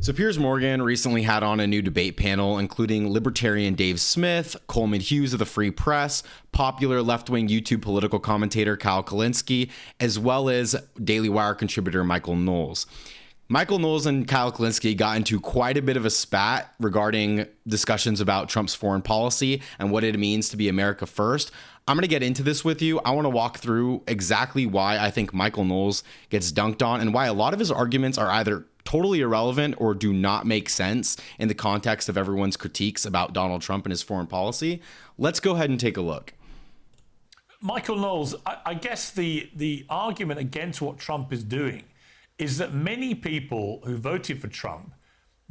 So Piers Morgan recently had on a new debate panel, including libertarian Dave Smith, Coleman Hughes of the Free Press, popular left-wing YouTube political commentator Kyle Kulinski, as well as Daily Wire contributor Michael Knowles. Michael Knowles and Kyle Kulinski got into quite a bit of a spat regarding discussions about Trump's foreign policy and what it means to be America first. I'm going to get into this with you. I want to walk through exactly why I think Michael Knowles gets dunked on and why a lot of his arguments are either totally irrelevant or do not make sense in the context of everyone's critiques about Donald Trump and his foreign policy. Let's go ahead and take a look. Michael Knowles, I guess the argument against what Trump is doing is that many people who voted for Trump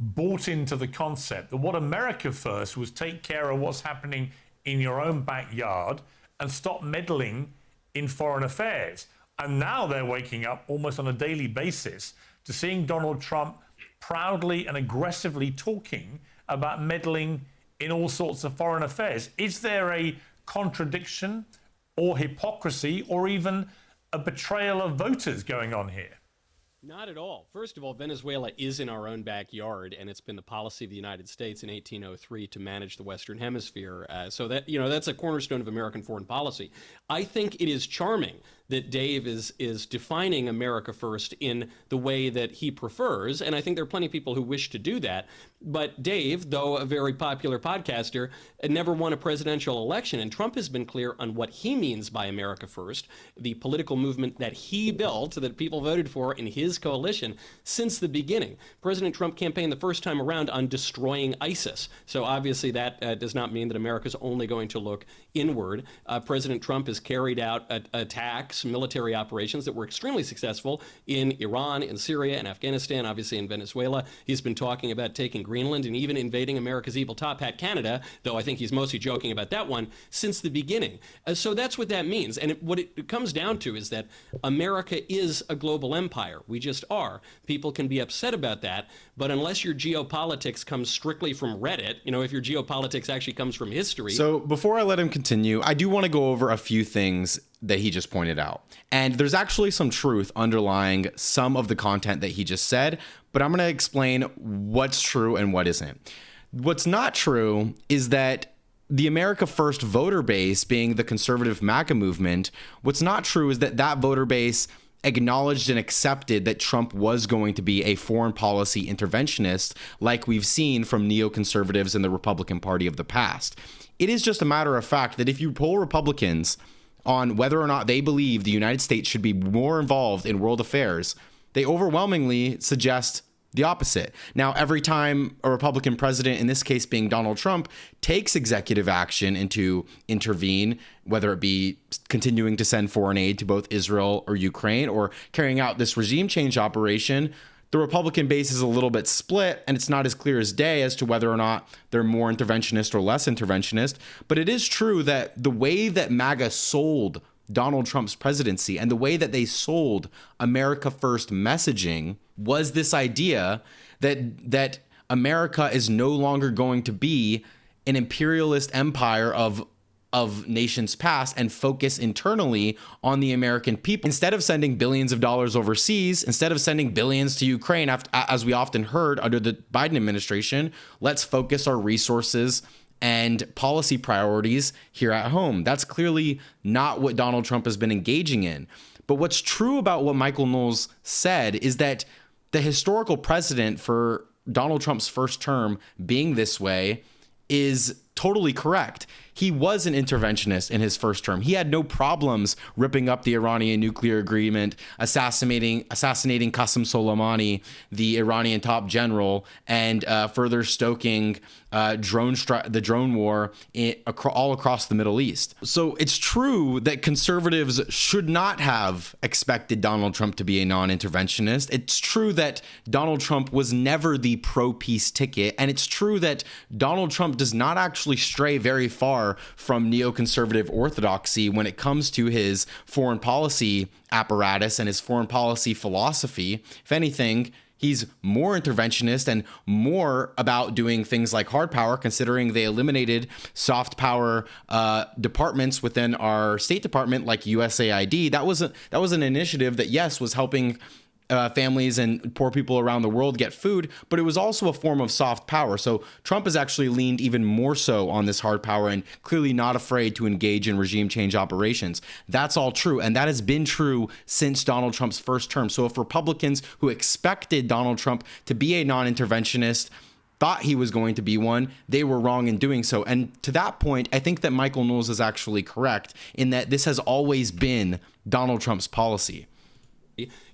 bought into the concept that what America first was take care of what's happening in your own backyard and stop meddling in foreign affairs. And now they're waking up almost on a daily basis to seeing Donald Trump proudly and aggressively talking about meddling in all sorts of foreign affairs. Is there a contradiction or hypocrisy or even a betrayal of voters going on here? Not at all. First of all, Venezuela is in our own backyard, and it's been the policy of the United States in 1803 to manage the Western Hemisphere. So that, that's a cornerstone of American foreign policy. I think it is charming that Dave is defining America first in the way that he prefers, and I think there are plenty of people who wish to do that. But Dave, though a very popular podcaster, never won a presidential election, and Trump has been clear on what he means by America first, the political movement that he built, that people voted for in his coalition since the beginning. President Trump campaigned the first time around on destroying ISIS. So obviously that does not mean that America's only going to look inward. President Trump has carried out attacks, military operations that were extremely successful in Iran, in Syria, and Afghanistan, obviously in Venezuela. He's been talking about taking Greenland and even invading America's evil top hat, Canada, though I think he's mostly joking about that one, since the beginning. So that's what that means. And what it comes down to is that America is a global empire. We just are. People can be upset about that, but unless your geopolitics comes strictly from Reddit, if your geopolitics actually comes from history. So before I let him continue, I do want to go over a few things that he just pointed out. And there's actually some truth underlying some of the content that he just said, but I'm going to explain what's true and what isn't. What's not true is that the America First voter base, being the conservative MAGA movement, what's not true is that that voter base acknowledged and accepted that Trump was going to be a foreign policy interventionist, like we've seen from neoconservatives in the Republican Party of the past. It is just a matter of fact that if you poll Republicans on whether or not they believe the United States should be more involved in world affairs, they overwhelmingly suggest the opposite. Now, every time a Republican president, in this case being Donald Trump, takes executive action and to intervene, whether it be continuing to send foreign aid to both Israel or Ukraine or carrying out this regime change operation, the Republican base is a little bit split, and it's not as clear as day as to whether or not they're more interventionist or less interventionist. But it is true that the way that MAGA sold Donald Trump's presidency and the way that they sold America First messaging was this idea that America is no longer going to be an imperialist empire of nations past and focus internally on the American people. Instead of sending billions of dollars overseas, instead of sending billions to Ukraine, as we often heard under the Biden administration, let's focus our resources and policy priorities here at home. That's clearly not what Donald Trump has been engaging in. But what's true about what Michael Knowles said is that the historical precedent for Donald Trump's first term being this way is totally correct. He was an interventionist in his first term. He had no problems ripping up the Iranian nuclear agreement, assassinating Qasem Soleimani, the Iranian top general, and further stoking the drone war all across the Middle East. So it's true that conservatives should not have expected Donald Trump to be a non-interventionist. It's true that Donald Trump was never the pro-peace ticket, and it's true that Donald Trump does not actually stray very far from neoconservative orthodoxy when it comes to his foreign policy apparatus and his foreign policy philosophy. If anything, he's more interventionist and more about doing things like hard power, considering they eliminated soft power departments within our State Department, like USAID. That was an initiative that, yes, was helping families and poor people around the world get food, but it was also a form of soft power. So Trump has actually leaned even more so on this hard power and clearly not afraid to engage in regime change operations. That's all true. And that has been true since Donald Trump's first term. So if Republicans who expected Donald Trump to be a non-interventionist thought he was going to be one, they were wrong in doing so. And to that point, I think that Michael Knowles is actually correct in that this has always been Donald Trump's policy.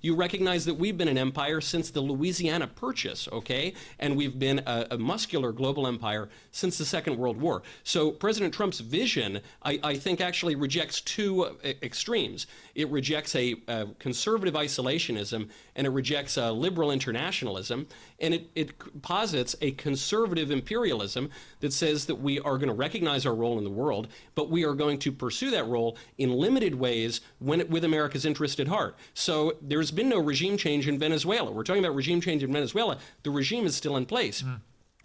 You recognize that we've been an empire since the Louisiana Purchase, okay? And we've been a muscular global empire since the Second World War. So President Trump's vision, I think, actually rejects two extremes. It rejects a conservative isolationism, and it rejects a liberal internationalism, and it posits a conservative imperialism that says that we are going to recognize our role in the world, but we are going to pursue that role in limited ways with America's interest at heart. So there's been no regime change in Venezuela. We're talking about regime change in Venezuela. The regime is still in place.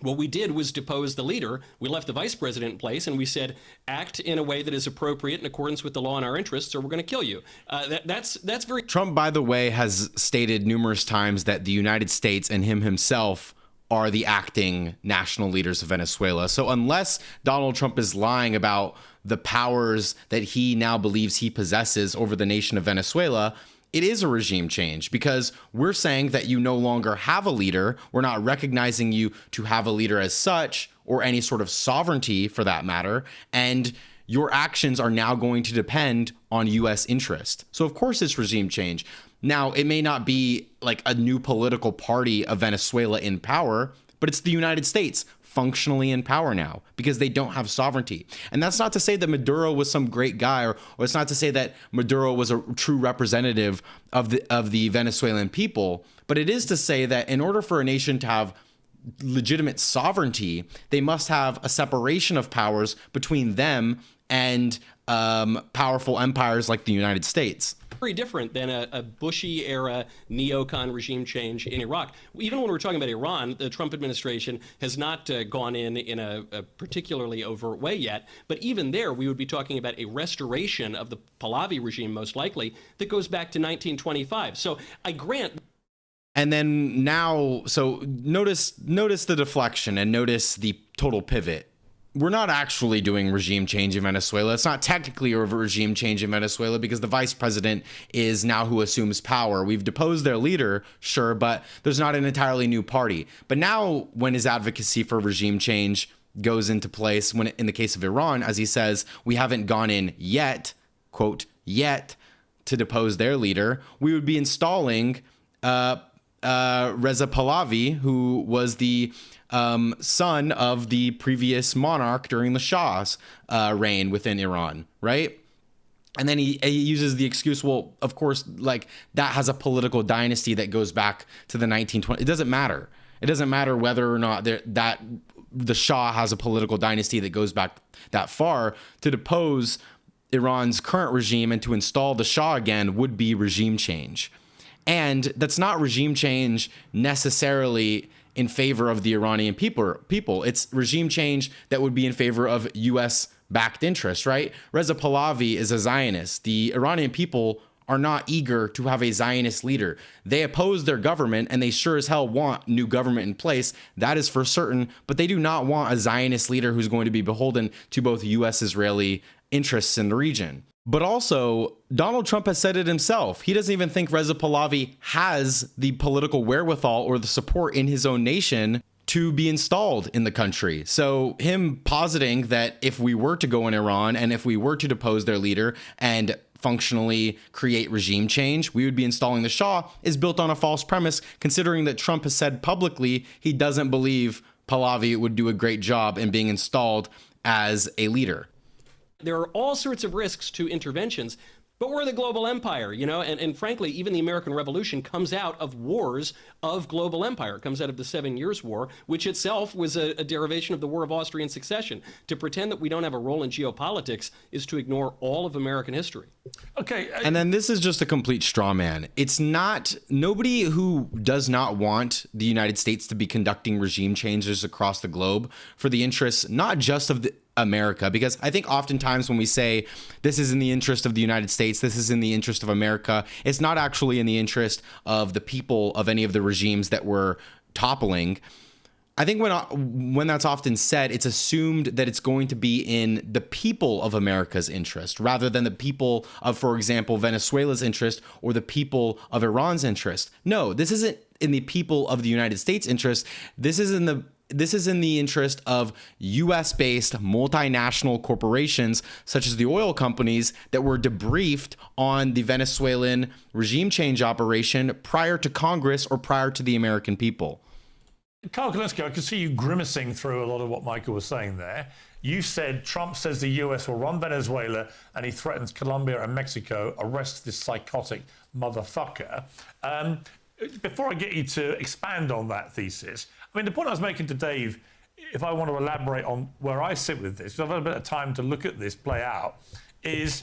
What we did was depose the leader. We left the vice president in place, and we said, act in a way that is appropriate in accordance with the law and our interests, or we're going to kill you. That's very... Trump, by the way, has stated numerous times that the United States and him himself are the acting national leaders of Venezuela. So unless Donald Trump is lying about the powers that he now believes he possesses over the nation of Venezuela, it is a regime change because we're saying that you no longer have a leader. We're not recognizing you to have a leader as such or any sort of sovereignty for that matter. And your actions are now going to depend on U.S. interest. So of course it's regime change. Now, it may not be like a new political party of Venezuela in power, but it's the United States functionally in power now because they don't have sovereignty. And that's not to say that Maduro was some great guy, or it's not to say that Maduro was a true representative of the Venezuelan people, but it is to say that in order for a nation to have legitimate sovereignty, they must have a separation of powers between them and powerful empires like the United States. Very different than a Bushy era neocon regime change in Iraq. Even when we're talking about Iran, the Trump administration has not gone in a particularly overt way yet. But even there, we would be talking about a restoration of the Pahlavi regime, most likely, that goes back to 1925. So I grant. And then now, so notice the deflection and notice the total pivot. We're not actually doing regime change in Venezuela. It's not technically a regime change in Venezuela because the vice president is now who assumes power. We've deposed their leader, sure, but there's not an entirely new party. But now when his advocacy for regime change goes into place, when in the case of Iran, as he says, we haven't gone in yet, quote, yet, to depose their leader, we would be installing Reza Pahlavi, who was the son of the previous monarch during the Shah's reign within Iran, right? And then he uses the excuse, well, of course, like that has a political dynasty that goes back to the 1920s. It doesn't matter. It doesn't matter whether or not that the Shah has a political dynasty that goes back that far. To depose Iran's current regime and to install the Shah again would be regime change. And that's not regime change necessarily in favor of the Iranian people. It's regime change that would be in favor of U.S.-backed interests, right? Reza Pahlavi is a Zionist. The Iranian people are not eager to have a Zionist leader. They oppose their government, and they sure as hell want new government in place. That is for certain, but they do not want a Zionist leader who's going to be beholden to both U.S.-Israeli interests in the region. But also, Donald Trump has said it himself. He doesn't even think Reza Pahlavi has the political wherewithal or the support in his own nation to be installed in the country. So him positing that if we were to go in Iran and if we were to depose their leader and functionally create regime change, we would be installing the Shah, is built on a false premise, considering that Trump has said publicly he doesn't believe Pahlavi would do a great job in being installed as a leader. There are all sorts of risks to interventions, but we're the global empire, you know, and frankly, even the American Revolution comes out of wars of global empire. It comes out of the 7 Years' War, which itself was a derivation of the War of Austrian Succession. To pretend that we don't have a role in geopolitics is to ignore all of American history. Okay. And then this is just a complete straw man. It's not, nobody who does not want the United States to be conducting regime changes across the globe for the interests, not just of America, because I think oftentimes when we say this is in the interest of the United States, this is in the interest of America, it's not actually in the interest of the people of any of the regimes that we're toppling. I think when that's often said, it's assumed that it's going to be in the people of America's interest rather than the people of, for example, Venezuela's interest or the people of Iran's interest. No, this isn't in the people of the United States' interest. This is in the interest of US-based multinational corporations such as the oil companies that were debriefed on the Venezuelan regime change operation prior to Congress or prior to the American people. Carl Kulinski, I can see you grimacing through a lot of what Michael was saying there. You said Trump says the US will run Venezuela and he threatens Colombia and Mexico. Arrest this psychotic motherfucker. Before I get you to expand on that thesis, I mean, the point I was making to Dave, if I want to elaborate on where I sit with this, because I've had a bit of time to look at this play out, is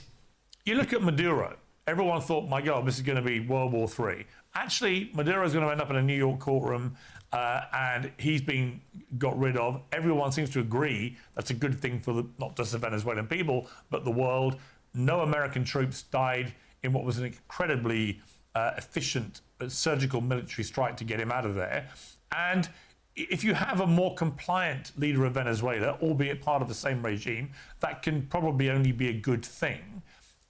you look at Maduro. Everyone thought, my God, this is going to be World War III. Actually, Maduro is going to end up in a New York courtroom and he's been got rid of. Everyone seems to agree that's a good thing for not just the Venezuelan people, but the world. No American troops died in what was an incredibly efficient surgical military strike to get him out of there. And if you have a more compliant leader of Venezuela, albeit part of the same regime, that can probably only be a good thing.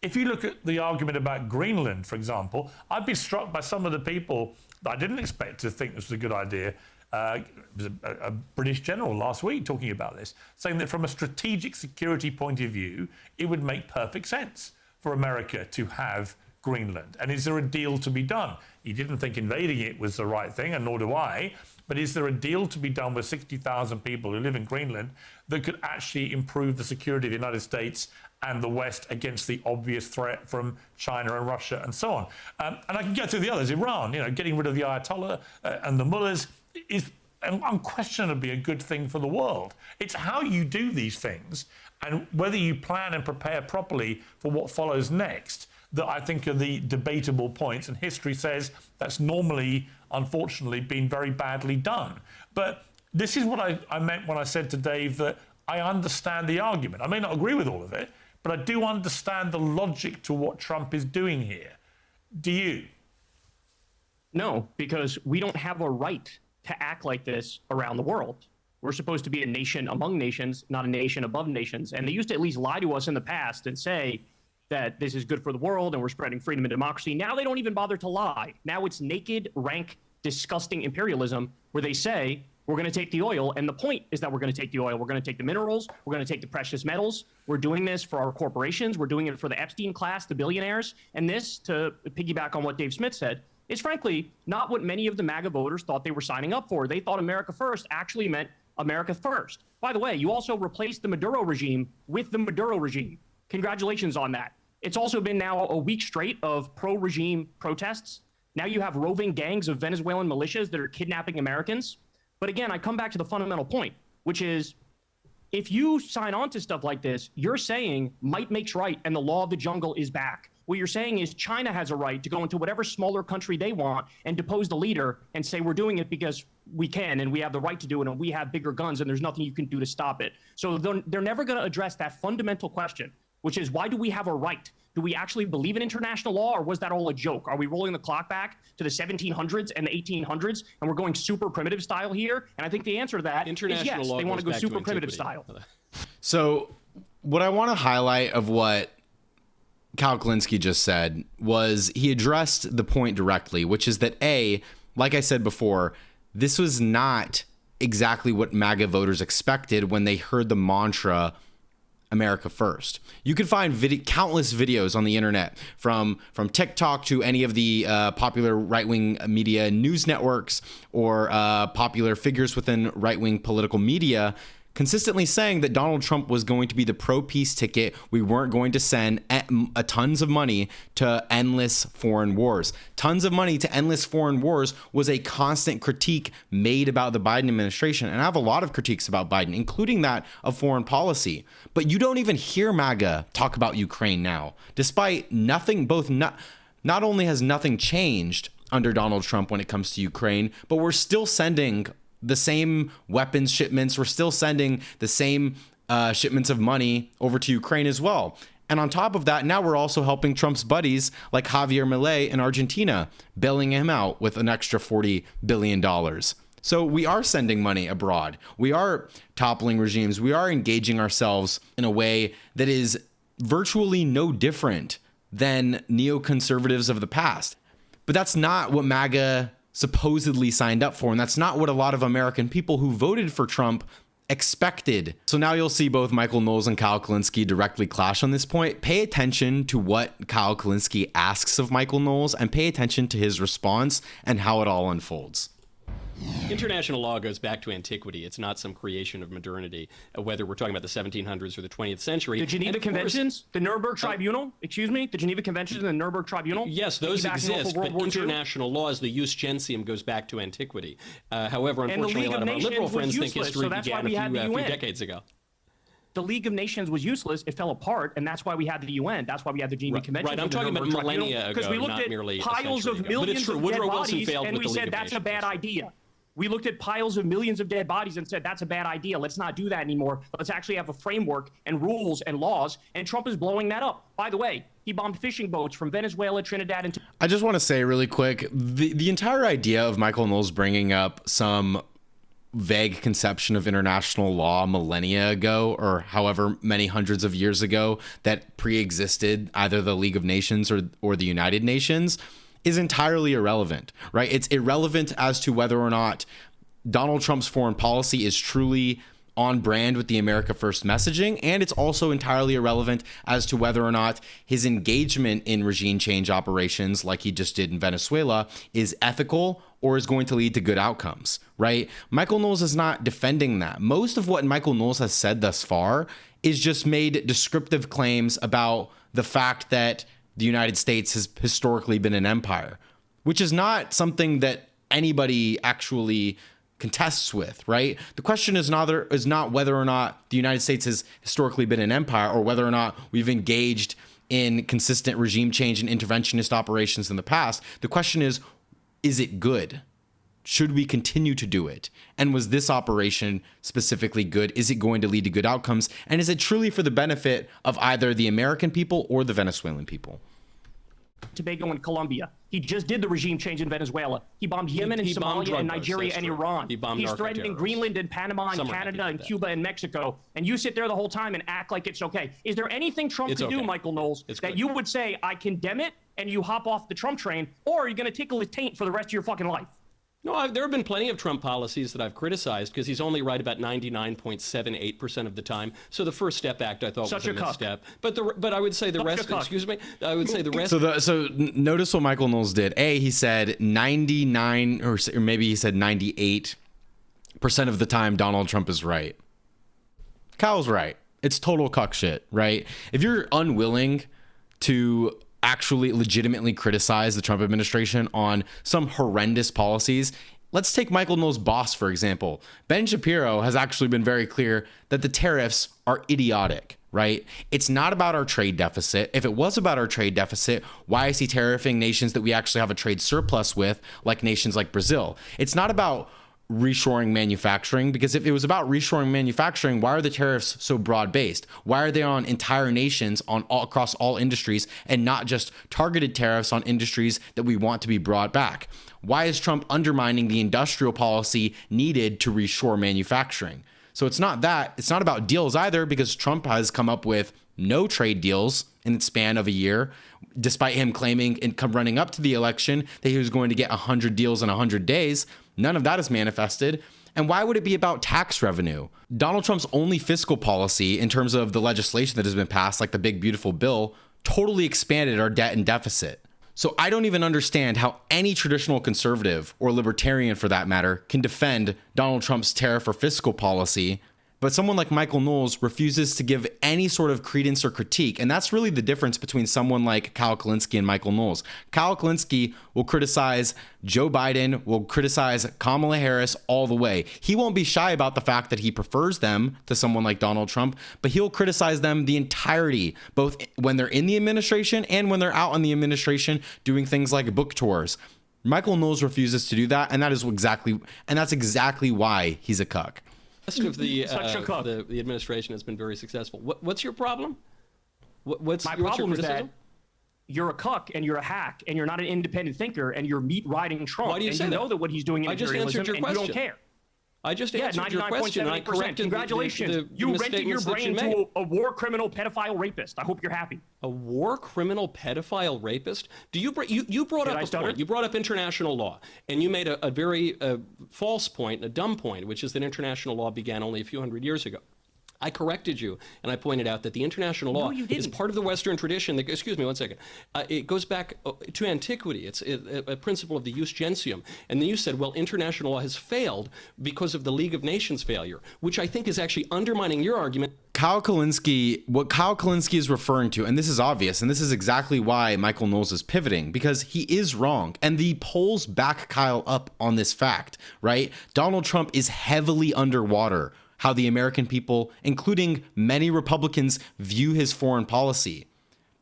If you look at the argument about Greenland, for example, I'd be struck by some of the people that I didn't expect to think this was a good idea. It was a British general last week talking about this, saying that from a strategic security point of view, it would make perfect sense for America to have Greenland. And is there a deal to be done? He didn't think invading it was the right thing, and nor do I. But is there a deal to be done with 60,000 people who live in Greenland that could actually improve the security of the United States and the West against the obvious threat from China and Russia and so on? And I can get through the others. Iran, getting rid of the Ayatollah and the mullahs is unquestionably a good thing for the world. It's how you do these things and whether you plan and prepare properly for what follows next that I think are the debatable points. And history says that's normally, unfortunately, been very badly done. But this is what I meant when I said to Dave that I understand the argument. I may not agree with all of it, but I do understand the logic to what Trump is doing here. Do you? No, because we don't have a right to act like this around the world. We're supposed to be a nation among nations, not a nation above nations. And they used to at least lie to us in the past and say that this is good for the world and we're spreading freedom and democracy. Now they don't even bother to lie. Now it's naked, rank, disgusting imperialism where they say, we're going to take the oil. And the point is that we're going to take the oil. We're going to take the minerals. We're going to take the precious metals. We're doing this for our corporations. We're doing it for the Epstein class, the billionaires. And this, to piggyback on what Dave Smith said, is frankly not what many of the MAGA voters thought they were signing up for. They thought America first actually meant America first. By the way, you also replaced the Maduro regime with the Maduro regime. Congratulations on that. It's also been now a week straight of pro-regime protests. Now you have roving gangs of Venezuelan militias that are kidnapping Americans. But again, I come back to the fundamental point, which is if you sign on to stuff like this, you're saying might makes right and the law of the jungle is back. What you're saying is China has a right to go into whatever smaller country they want and depose the leader and say we're doing it because we can and we have the right to do it and we have bigger guns and there's nothing you can do to stop it. So they're never going to address that fundamental question, which is why do we have a right? Do we actually believe in international law or was that all a joke? Are we rolling the clock back to the 1700s and the 1800s and we're going super primitive style here? And I think the answer to that is yes, they want to go super primitive style. So what I want to highlight of what Cal Kulinski just said was he addressed the point directly, which is that like I said before, this was not exactly what MAGA voters expected when they heard the mantra America first. You can find countless videos on the internet from TikTok to any of the popular right-wing media news networks or popular figures within right-wing political media consistently saying that Donald Trump was going to be the pro-peace ticket. We weren't going to send tons of money to endless foreign wars. Tons of money to endless foreign wars was a constant critique made about the Biden administration. And I have a lot of critiques about Biden, including that of foreign policy. But you don't even hear MAGA talk about Ukraine now, despite nothing, not only has nothing changed under Donald Trump when it comes to Ukraine, but we're still sending the same weapons shipments. We're still sending the same shipments of money over to Ukraine as well. And on top of that, now we're also helping Trump's buddies like Javier Milei in Argentina, bailing him out with an extra $40 billion. So we are sending money abroad. We are toppling regimes. We are engaging ourselves in a way that is virtually no different than neoconservatives of the past. But that's not what MAGA supposedly signed up for. And that's not what a lot of American people who voted for Trump expected. So now you'll see both Michael Knowles and Kyle Kulinski directly clash on this point. Pay attention to what Kyle Kulinski asks of Michael Knowles and pay attention to his response and how it all unfolds. International law goes back to antiquity. It's not some creation of modernity, whether we're talking about the 1700s or the 20th century. The Geneva Conventions, the Nuremberg Tribunal, the Geneva Conventions and the Nuremberg Tribunal? Yes, those exist, but international laws, the jus gentium goes back to antiquity. However, unfortunately, a lot of our liberal friends think history began a few decades ago. The League of Nations was useless. It fell apart, and that's why we had the UN. That's why we had the Geneva Convention. Right, I'm talking about millennia ago, because we looked at piles of millions of dead bodies, and we said that's a bad idea. We looked at piles of millions of dead bodies and said, that's a bad idea. Let's not do that anymore. Let's actually have a framework and rules and laws. And Trump is blowing that up. By the way, he bombed fishing boats from Venezuela, Trinidad, and... I just want to say really quick, the entire idea of Michael Knowles bringing up some vague conception of international law millennia ago, or however many hundreds of years ago, that pre-existed either the League of Nations or the United Nations, is entirely irrelevant, right? It's irrelevant as to whether or not Donald Trump's foreign policy is truly on brand with the America First messaging, and it's also entirely irrelevant as to whether or not his engagement in regime change operations, like he just did in Venezuela, is ethical or is going to lead to good outcomes, right? Michael Knowles is not defending that. Most of what Michael Knowles has said thus far is just made descriptive claims about the fact that the United States has historically been an empire, which is not something that anybody actually contests with, right? The question is not whether or not the United States has historically been an empire or whether or not we've engaged in consistent regime change and interventionist operations in the past. The question is it good? Should we continue to do it? And was this operation specifically good? Is it going to lead to good outcomes? And is it truly for the benefit of either the American people or the Venezuelan people? Tobago and Colombia. He just did the regime change in Venezuela. He bombed Yemen and Somalia and Nigeria and Iran. He's threatening Greenland and Panama and Canada and Cuba and Mexico. And you sit there the whole time and act like it's okay. Is there anything Trump can do, Michael Knowles, that you would say, I condemn it, and you hop off the Trump train, or are you going to tickle his taint for the rest of your fucking life? No, there have been plenty of Trump policies that I've criticized because he's only right about 99.78% of the time. So the First Step Act, I thought, was a misstep. But I would say the rest. Excuse me. I would say the rest. So notice what Michael Knowles did. He said 99, or maybe he said 98% of the time Donald Trump is right. Kyle's right. It's total cuck shit, right? If you're unwilling to actually legitimately criticize the Trump administration on some horrendous policies. Let's take Michael Knowles' boss, for example. Ben Shapiro has actually been very clear that the tariffs are idiotic, right? It's not about our trade deficit. If it was about our trade deficit, why is he tariffing nations that we actually have a trade surplus with, like nations like Brazil? It's not about reshoring manufacturing, because if it was about reshoring manufacturing, why are the tariffs so broad-based? Why are they on entire nations across all industries and not just targeted tariffs on industries that we want to be brought back? Why is Trump undermining the industrial policy needed to reshore manufacturing? So it's not that. It's not about deals either, because Trump has come up with no trade deals in the span of a year, despite him claiming and running up to the election that he was going to get 100 deals in 100 days. None of that is manifested. And why would it be about tax revenue? Donald Trump's only fiscal policy in terms of the legislation that has been passed, like the big beautiful bill, totally expanded our debt and deficit. So I don't even understand how any traditional conservative, or libertarian for that matter, can defend Donald Trump's tariff or fiscal policy. But someone like Michael Knowles refuses to give any sort of credence or critique. And that's really the difference between someone like Kyle Kulinski and Michael Knowles. Kyle Kulinski will criticize Joe Biden, will criticize Kamala Harris all the way. He won't be shy about the fact that he prefers them to someone like Donald Trump, but he'll criticize them the entirety, both when they're in the administration and when they're out in the administration doing things like book tours. Michael Knowles refuses to do that, and that's exactly why he's a cuck. rest of the Such a cuck. the administration has been very successful. What's your problem? What's My your problem is that criticism? you're a cuck and you're a hack and you're not an independent thinker and you're meat riding Trump. Why do you and say you that? know that what he's doing in I just imperialism answered your and you don't question. care. I just Yeah, answered your question. I 99.78%. corrected Congratulations. You rented your misstatements that brain you made. to a war criminal pedophile rapist. I hope you're happy. A war criminal pedophile rapist? Do you you brought Did up I a stutter? point? You brought up international law, and you made a very false point, a dumb point, which is that international law began only a few hundred years ago. I corrected you, and I pointed out that the international law you is didn't. part of the Western tradition. That, excuse me one second. It goes back to antiquity. It's a principle of the jus gentium. And then you said, well, international law has failed because of the League of Nations failure, which I think is actually undermining your argument. What Kyle Kulinski is referring to, and this is obvious, and this is exactly why Michael Knowles is pivoting, because he is wrong. And the polls back Kyle up on this fact, right? Donald Trump is heavily underwater. How the American people, including many Republicans, view his foreign policy.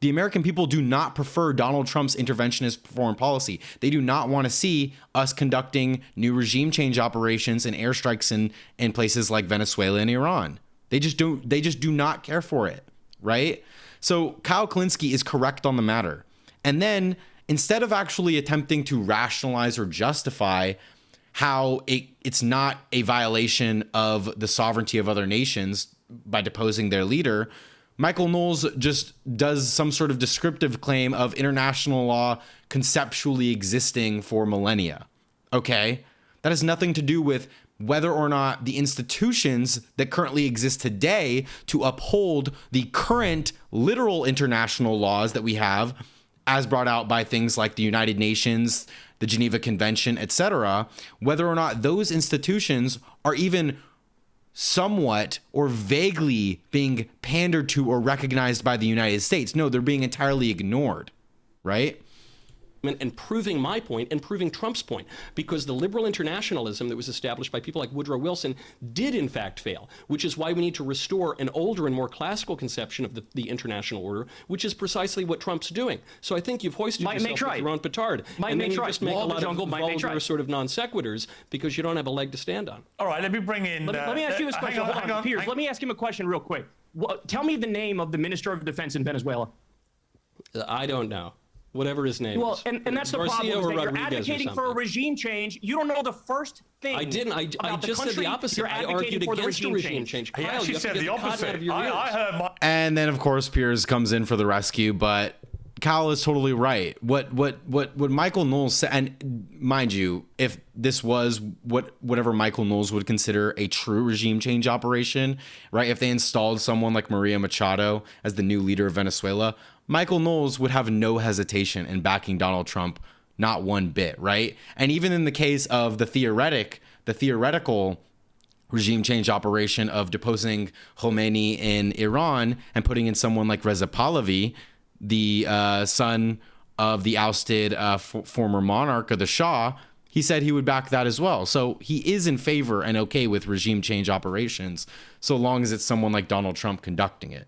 The American people do not prefer Donald Trump's interventionist foreign policy. They do not want to see us conducting new regime change operations and airstrikes in places like Venezuela and Iran. They just do not care for it, right? So Kyle Kulinski is correct on the matter. And then instead of actually attempting to rationalize or justify how it's not a violation of the sovereignty of other nations by deposing their leader, Michael Knowles just does some sort of descriptive claim of international law conceptually existing for millennia. Okay? That has nothing to do with whether or not the institutions that currently exist today to uphold the current literal international laws that we have, as brought out by things like the United Nations, the Geneva Convention, etc., whether or not those institutions are even somewhat or vaguely being pandered to or recognized by the United States. No, they're being entirely ignored, right? And proving my point and proving Trump's point, because the liberal internationalism that was established by people like Woodrow Wilson did in fact fail, which is why we need to restore an older and more classical conception of the international order, which is precisely what Trump's doing. So I think you've hoisted yourself with your own petard. And then you just make a lot of vulgar sort of non sequiturs because you don't have a leg to stand on. All right, let me bring in. Let me ask you this question. Hold on, Piers. Let me ask him a question real quick. Tell me the name of the Minister of Defense in Venezuela. I don't know. Whatever his name Well, is. and that's the Garcia problem, is or that you're Rodriguez or advocating for a something. regime change. You don't know the first thing. I didn't. I about just said the country. opposite. You're I advocating argued for the against a regime change. He Kyle, actually you have to said get the cotton out opposite. of your I ears. heard my. And then of course Piers comes in for the rescue, but Kyle is totally right. What Michael Knowles said, and mind you, if this was whatever Michael Knowles would consider a true regime change operation, right? If they installed someone like Maria Machado as the new leader of Venezuela, Michael Knowles would have no hesitation in backing Donald Trump, not one bit, right? And even in the case of the theoretical regime change operation of deposing Khomeini in Iran and putting in someone like Reza Pahlavi, the son of the ousted former monarch of the Shah, he said he would back that as well. So he is in favor and okay with regime change operations, so long as it's someone like Donald Trump conducting it.